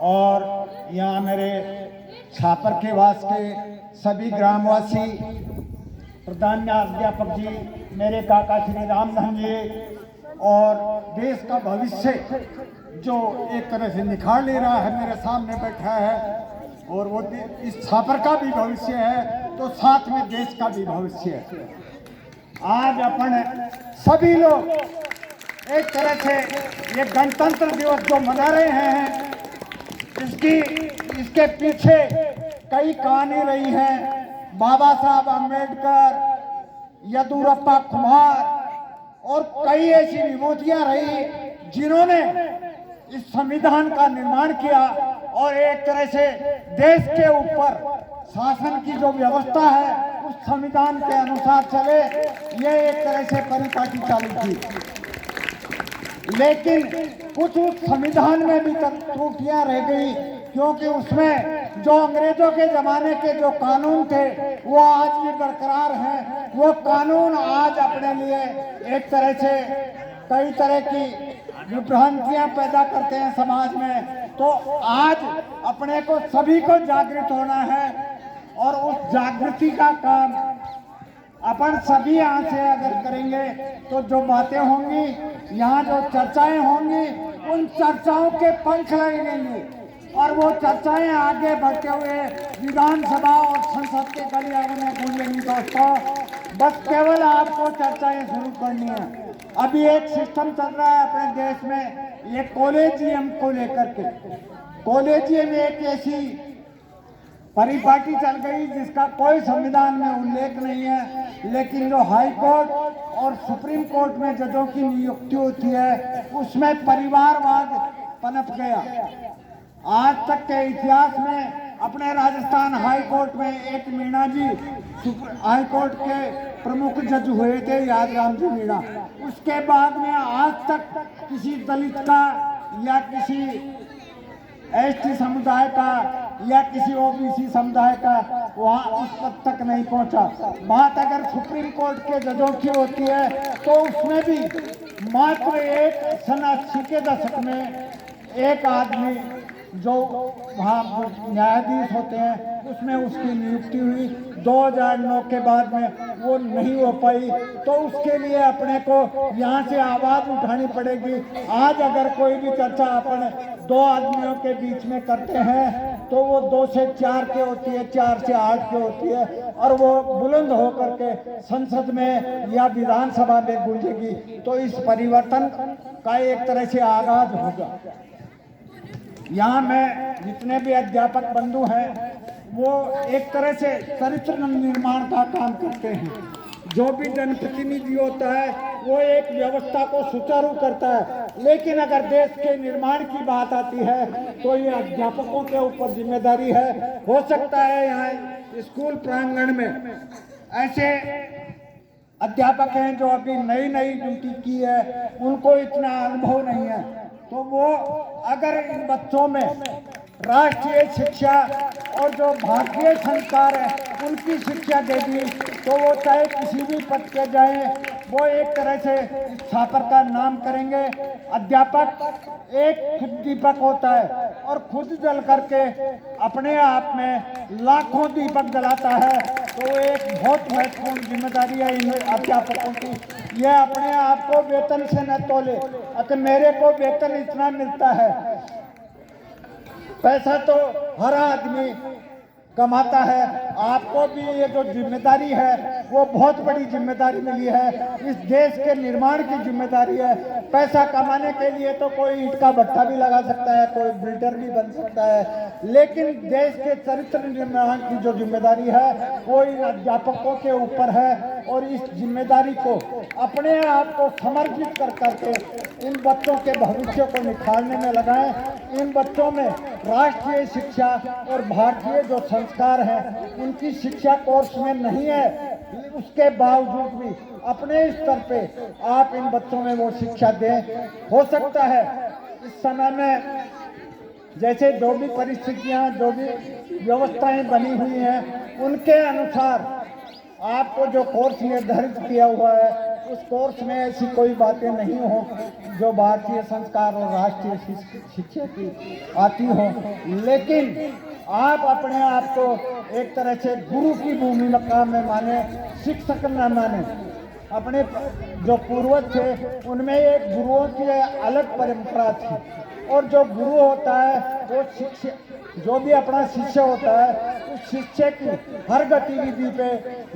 और यहाँ मेरे छापर के वास के सभी ग्रामवासी, प्रधानाध्यापक जी, मेरे काका श्री रामधन जी और देश का भविष्य जो एक तरह से निखार ले रहा है, मेरे सामने बैठा है। और वो इस छापर का भी भविष्य है तो साथ में देश का भी भविष्य है। आज अपन सभी लोग एक तरह से ये गणतंत्र दिवस जो मना रहे हैं, इसके पीछे कई कहानी रही है। बाबा साहब अम्बेडकर, येदियुरप्पा कुमार और कई ऐसी विभूतियां रही जिन्होंने इस संविधान का निर्माण किया और एक तरह से देश के ऊपर शासन की जो व्यवस्था है उस संविधान के अनुसार चले, ये एक तरह से परिपाटी चालू थी। लेकिन कुछ उस संविधान में भी त्रुटियां रह गई, क्योंकि उसमें जो अंग्रेजों के जमाने के जो कानून थे वो आज भी बरकरार हैं। वो कानून आज अपने लिए एक तरह से कई तरह की विभ्रांतियां पैदा करते हैं समाज में। तो आज अपने को सभी को जागृत होना है और उस जागृति का काम अपन सभी यहाँ से अगर करेंगे तो जो बातें होंगी, यहाँ जो चर्चाएं होंगी, उन चर्चाओं के पंख लगेंगे और वो चर्चाएं आगे बढ़ते हुए विधानसभा और संसद के गलियारों में गूंजेंगी। दोस्तों, बस केवल आपको चर्चाएं शुरू करनी है। अभी एक सिस्टम चल रहा है अपने देश में, ये कॉलेजियम को लेकर के। कॉलेजियम एक ऐसी परिपाटी चल गई जिसका कोई संविधान में उल्लेख नहीं है, लेकिन जो हाई कोर्ट और सुप्रीम कोर्ट में जजों की नियुक्ति होती है उसमें परिवारवाद पनप गया। आज तक के इतिहास में अपने राजस्थान हाई कोर्ट में एक मीणा जी हाई कोर्ट के प्रमुख जज हुए थे, यादराम जी मीणा। उसके बाद में आज तक किसी दलित का या किसी एसटी समुदाय का या किसी ओबीसी समुदाय का वहाँ उस पद तक नहीं पहुँचा। बात अगर सुप्रीम कोर्ट के जजों की होती है तो उसमें भी मात्र एक सन 80 के दशक में एक आदमी जो वहाँ न्यायाधीश होते हैं उसमें उसकी नियुक्ति हुई। 2009 के बाद में वो नहीं हो पाई, तो उसके लिए अपने को यहाँ से आवाज़ उठानी पड़ेगी। आज अगर कोई भी चर्चा अपन दो आदमियों के बीच में करते हैं तो वो 2 से 4 के होती है, 4 से 8 के होती है और वो बुलंद होकर के संसद में या विधानसभा में गूंजेगी। तो इस परिवर्तन का एक तरह से आगाज होगा। यहाँ में जितने भी अध्यापक बंधु हैं वो एक तरह से चरित्र निर्माण का काम करते हैं। जो भी जनप्रतिनिधि होता है वो एक व्यवस्था को सुचारू करता है, लेकिन अगर देश के निर्माण की बात आती है तो ये अध्यापकों के ऊपर जिम्मेदारी है। हो सकता है यहाँ स्कूल प्रांगण में ऐसे अध्यापक हैं जो अभी नई नई ड्यूटी की है, उनको इतना अनुभव नहीं है, तो वो अगर इन बच्चों में राष्ट्रीय शिक्षा और जो भारतीय संस्कार है उनकी शिक्षा दे दी तो वो चाहे किसी भी पद के जाए वो एक तरह से छापर का नाम करेंगे। अध्यापक एक खुद दीपक होता है और खुद जल करके अपने आप में लाखों दीपक जलाता है। तो एक बहुत महत्वपूर्ण जिम्मेदारी है इन अध्यापकों की। ये अपने आप को वेतन से न तोले, अगर मेरे को वेतन इतना मिलता है, पैसा तो हर आदमी कमाता है, आपको भी ये जो जिम्मेदारी है वो बहुत बड़ी जिम्मेदारी मिली है। इस देश के निर्माण की जिम्मेदारी है। पैसा कमाने के लिए तो कोई ईंट का भट्टा भी लगा सकता है, कोई बिल्डर भी बन सकता है, लेकिन देश के चरित्र निर्माण की जो जिम्मेदारी है वो इन अध्यापकों के ऊपर है। और इस जिम्मेदारी को अपने आप को समर्पित कर करके इन बच्चों के भविष्य को निखारने में लगाएं। इन बच्चों में राष्ट्रीय शिक्षा और भारतीय जो संस्कार हैं उनकी शिक्षा कोर्स में नहीं है, उसके बावजूद भी अपने स्तर पे आप इन बच्चों में वो शिक्षा दें। हो सकता है इस समय में जैसे जो भी परिस्थितियां, जो भी व्यवस्थाएं बनी हुई हैं उनके अनुसार आपको जो कोर्स निर्धारित किया हुआ है उस कोर्स में ऐसी कोई बातें नहीं हो जो भारतीय संस्कार और राष्ट्रीय शिक्षा की आती हो, लेकिन आप अपने आप को एक तरह से गुरु की भूमिका में माने, शिक्षक न माने। अपने जो पूर्वज थे उनमें एक गुरुओं की अलग परंपरा थी, और जो गुरु होता है वो शिष्य, जो भी अपना शिष्य होता है उस शिष्य की हर गतिविधि पे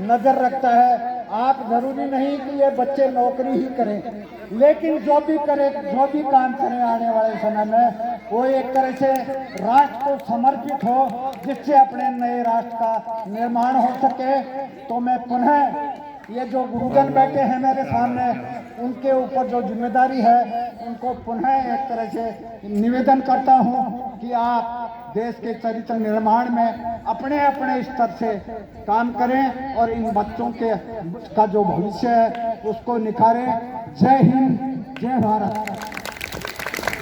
नजर रखता है। आप जरूरी नहीं कि ये बच्चे नौकरी ही करें, लेकिन जो भी करे, जो भी काम करें आने वाले समय में, वो एक तरह से राष्ट्र को समर्पित हो, जिससे अपने नए राष्ट्र का निर्माण हो सके। तो मैं पुनः ये जो गुरुजन बैठे हैं मेरे सामने, उनके ऊपर जो जिम्मेदारी है उनको पुनः एक तरह से निवेदन करता हूं कि आप देश के चरित्र निर्माण में अपने अपने स्तर से काम करें और इन बच्चों के का जो भविष्य है उसको निखारें। जय हिंद, जय भारत।